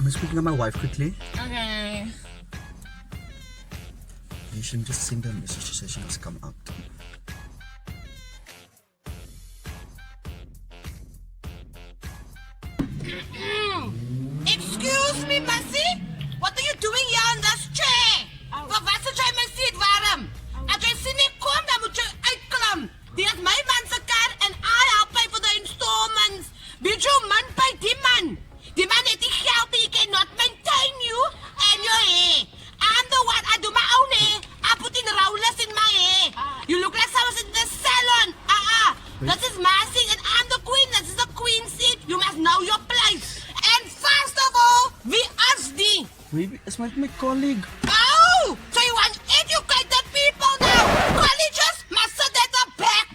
I'm speaking to my wife quickly. Okay. You should just send her a message to say she must come out. Excuse me, Bessie? What are you doing here on this chair? Voor wat zit jy my seat warm? As jy sien ek kom, dan moet jy uitklim. Dit is my man se kar en I help pay for the installments. Weet jy, man, pay die man. Die man het die geld, he cannot maintain you and your hair. I'm the one, I do my own hair. I put in rollers in my hair. You look like someone's in the salon. This is my seat and I'm the queen. This is the queen seat. You must know your place. And first of all, wie is die? Maybe it's my colleague. Oh! So you want educated people now? Colleges must sit at the back.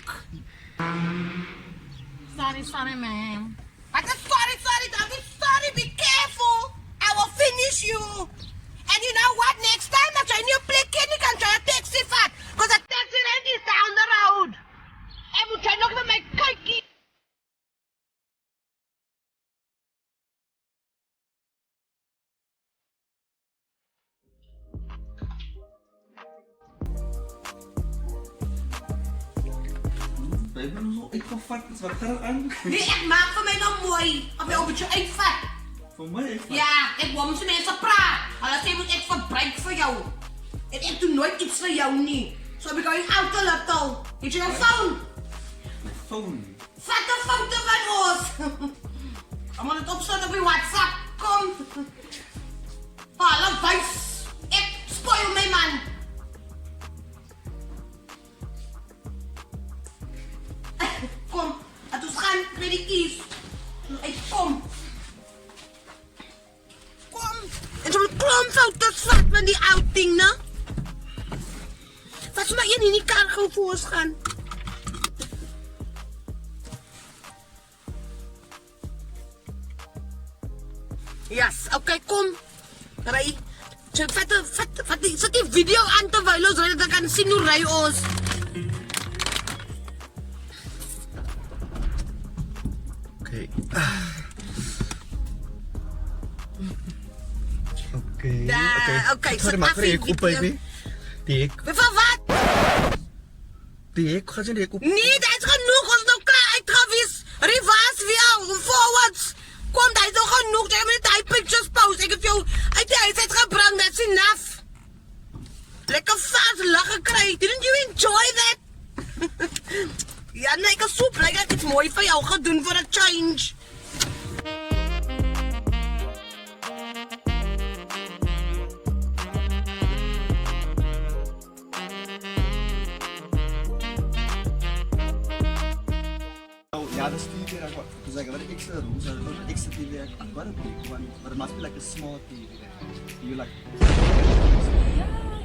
Sorry, ma'am. I said sorry, don't be sorry, be careful. I will finish you. And you know what? Next time, als jij niet plek kent, you can try a taxi vat. Because the taxi rank is down the road. En moet jij nog met mijn kijkie? Ik ben zo uitgevat, wat gaat er aan? Nee, echt maak voor mij nog mooi. Of je een beetje uitvat. Voor mij uitvat? Ja, ik wil met mensen praten. Anders moet ik verbruik voor jou. En ik doe nooit iets voor jou niet. Zo heb ik al een auto laptop. Weet je een phone? Mijn phone. Vat een foto van ons. Allemaal het opzetten op je WhatsApp. Kom. Alle wijs. Ik spoil mijn man. Kom. Laten we gaan bij die kies. Ik kom. Kom. En zo'n klomp foto's vat van die oud ding, ne? Wat maar in die kar gaan voor ons gaan. Yes, oké, kom. Ry. Zet die video aan terwijl ons rijden, dan kan zien hoe rij ons. Oké. Oké, Sorry, maar ik op, baby. Die ik. Van wat? Die ik, ga je die ik op? Nee, dat is genoeg. Ons nou klaar uitgewees. Reverse weer, forwards. Kom, dat is nog genoeg. Jij moet die pictures posten. Ik heb jou uit de huis uitgebracht. That's enough. Lekker vast lachen krijgen. Didn't you enjoy that? Ja, nee, ik heb soep. Ik heb iets moois voor jou gedaan voor een change. Ja, dat is TV raak. Dus zeggen wat extra rooms, een extra TV raak. Wat een big one, but it must be like a small TV rack. You like?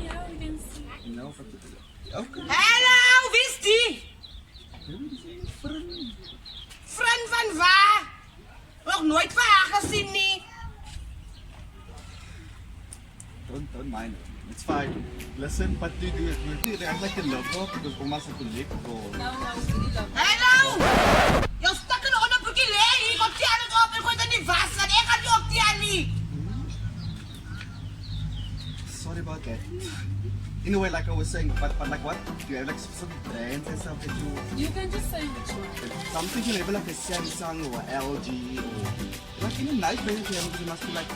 Yeah, we can see. No, for okay. Hallo, wie is die? Vriend van waar? Nog nooit van haar gezien, nie. Don't mind it. It's fine. Listen, but do it. You do act like a lover because Oma's a colleague. No, we really love Hallo! Jou stak in de onderbroekie leeg. Ik op die aan het op. Ik gooi het in die was. En ik ga die op die aan niet. Sorry about that. In a way, like I was saying, but like what? Do you have like some brands and stuff that you? You can just say which one. Something you have like a Samsung or LG or like in a nice brand you must be like.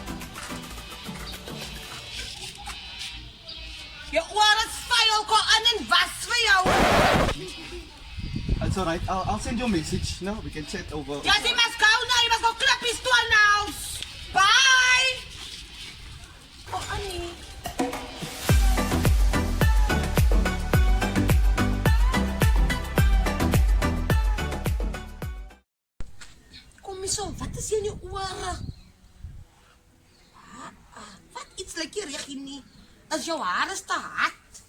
Je oren vuil. Kom aan en was voor jou. It's alright. I'll send you a message. No, we can chat over. Ja, die must go now. Je must go klappies toe now. Bye. Oh, Annie. Kom eens zo, wat is hier in je oren? Wat? Iets lekker reg hier nie. As jou haar is te hard.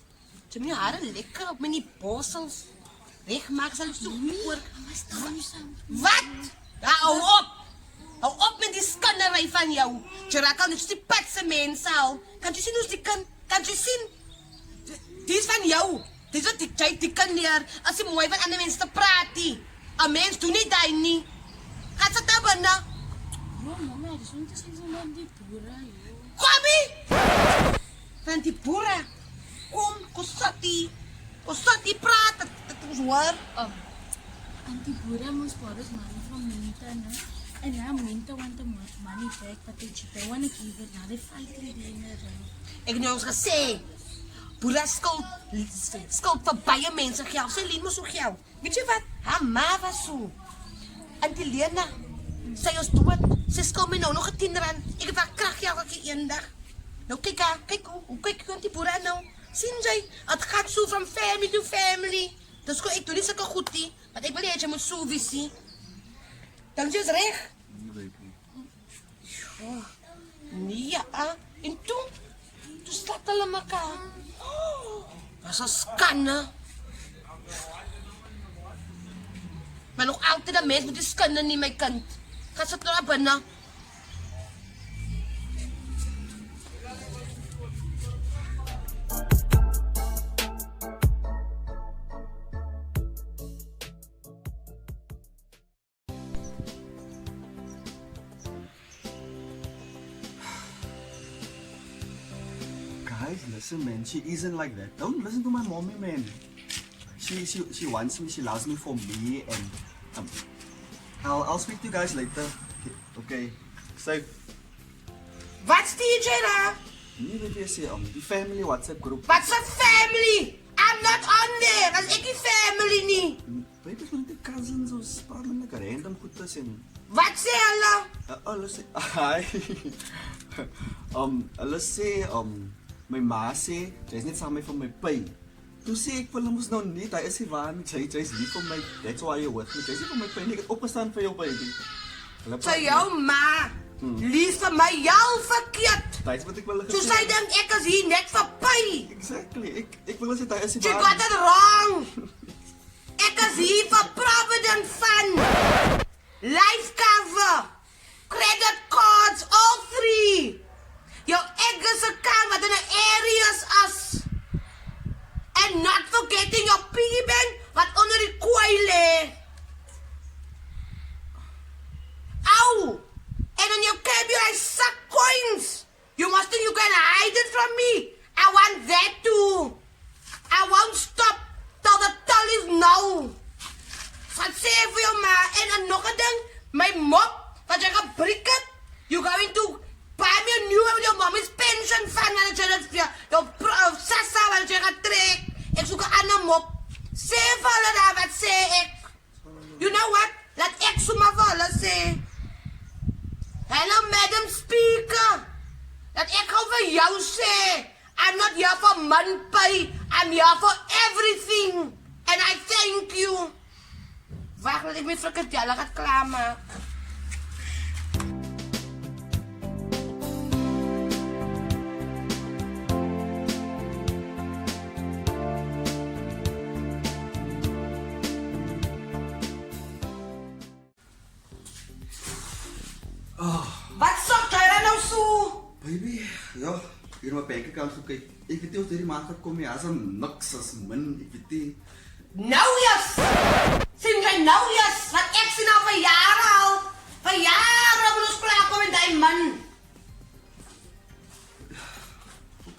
Jy moet jou hare lekker op met die borsels regmaak, sal jy so oor. Wat? Ja, hou op! Hou op met die skandery van jou. Jy raak al net die patse mense al. Kan jy sien hoe die kan? Kan jy sien? Die is van jou. Dis wat die kan leer. As jy mooi van ander mense te praat nie. 'n Mens doen nie daai nie. Gaan sit daar binne. Mama, die sont dus niet zo lang die pura, joh. Kobi! Nantipura. Kom, kusati praat. Dat is waar. Auntie Pura moest borrow money from Minta, na. And now Minta want the money back, but they want to give it. Now they fight with dinner. Ik heb nou eens gesê. Pura skuld vir baie mense geld. Sy leen mos so geld. Weet jy wat? Haar ma was so. Auntie Lena. Sy is dood. Sy skuld my nou nog 'n 10 rand. Ek het haar kraggeld gekry eendag. Nou kyk haar. Kyk hoe kyk Auntie Pura nou. Sien jy? Het gaat so from family to family. Dus ek doe nie sulke goed nie. Want ek wil nie hê jy moet so visie. Dan is reg. Nee, ja. En toen slaat hulle mekaar. Was 'n skande. Maar nog altyd 'n mens met die skande nie, my kind. Gaan sit nou daar binne. Guys, listen, man. She isn't like that. Don't listen to my mommy, man. She wants me. She loves me for me, and I'll speak to you guys later. Okay. So, Wat's DJ daar? nie weet jy sê die family WhatsApp groep. Wat's 'n family? I'm not on there. As ek die family nie. Baby, is met die cousins of praat met lekker random goed tussen. Wat sê hulle? Hulle sê, hi. Hulle sê, my ma sê, jy's net saam met van my pay. Toe sê ek vir hulle mos nou niet, hy is nie waar nie, jy's lief vir my, that's why you're with me, jy's nie vir my pay nie, ek het opgestaan vir jou baby. So jou ma, lief vir my jou verkeerd. Dit is wat ek wil So sy dink ek is hier net vir pay. Exactly, ek wil sê, hy is nie She waar got nie. it wrong. Ek is hier vir Provident Fund. Life cover. Credit cards, all three. Jou Eggers account wat in 'n areas as. And not forgetting your piggy bank wat onder die kooi lê. Ow! And on your KBI suck coins. You must think you can hide it from me. I want that too. I won't stop till the toll is nou. Wat sê vir jou ma? En nog 'n ding, my mop wat jy gebreek het. You going to buy me a new one with your mommy's pension fund wat jy dit vir jou sassa wat jy gaan trek. Ek soek 'n ander mop. Sê vir hulle daar wat sê ek. You know what? Laat ek sommer vir hulle sê. Hello, Madam Speaker. Dat ek gou vir jou sê. I'm not here for money. I'm here for everything. And I thank you. Wag, laat ek my frikadelle gaan klaarmaak. Wat sok jy dan nou so? Baby, ja, hier my bank account gekyk. Ek weet nie of hierdie maand gaan kom nie, as niks as min, ek weet nie. Nou yes! Sien jy nou yes? Wat ek sien al vir jare al. Vir jare moet ons klaar kom met die man.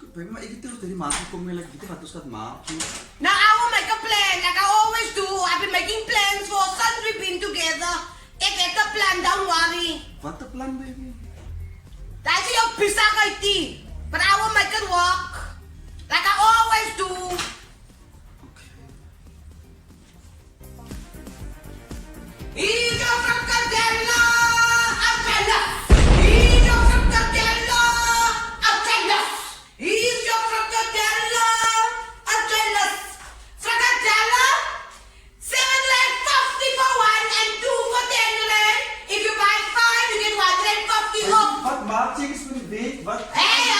Baby, maar ek weet nie of hierdie maand gaan kom nie, ek weet nie wat ons gaat maak nie. Now I will make a plan, like I always do. I've been making plans for since we've been together. Ek het 'n plan, don't worry. Wat 'n plan, baby? Dat is jou pisag uit die. But I will make it work. Like I always do. Eat your frikadelle, Agenda. Eat your frikadelle, Agenda. Eat your frikadelle, Agenda. Frikadelle, 7.50 for 1 and 2 for 10 rand. If you buy 5, you get 1.50 off. Wat maak jy vir die week? Wat? Hey,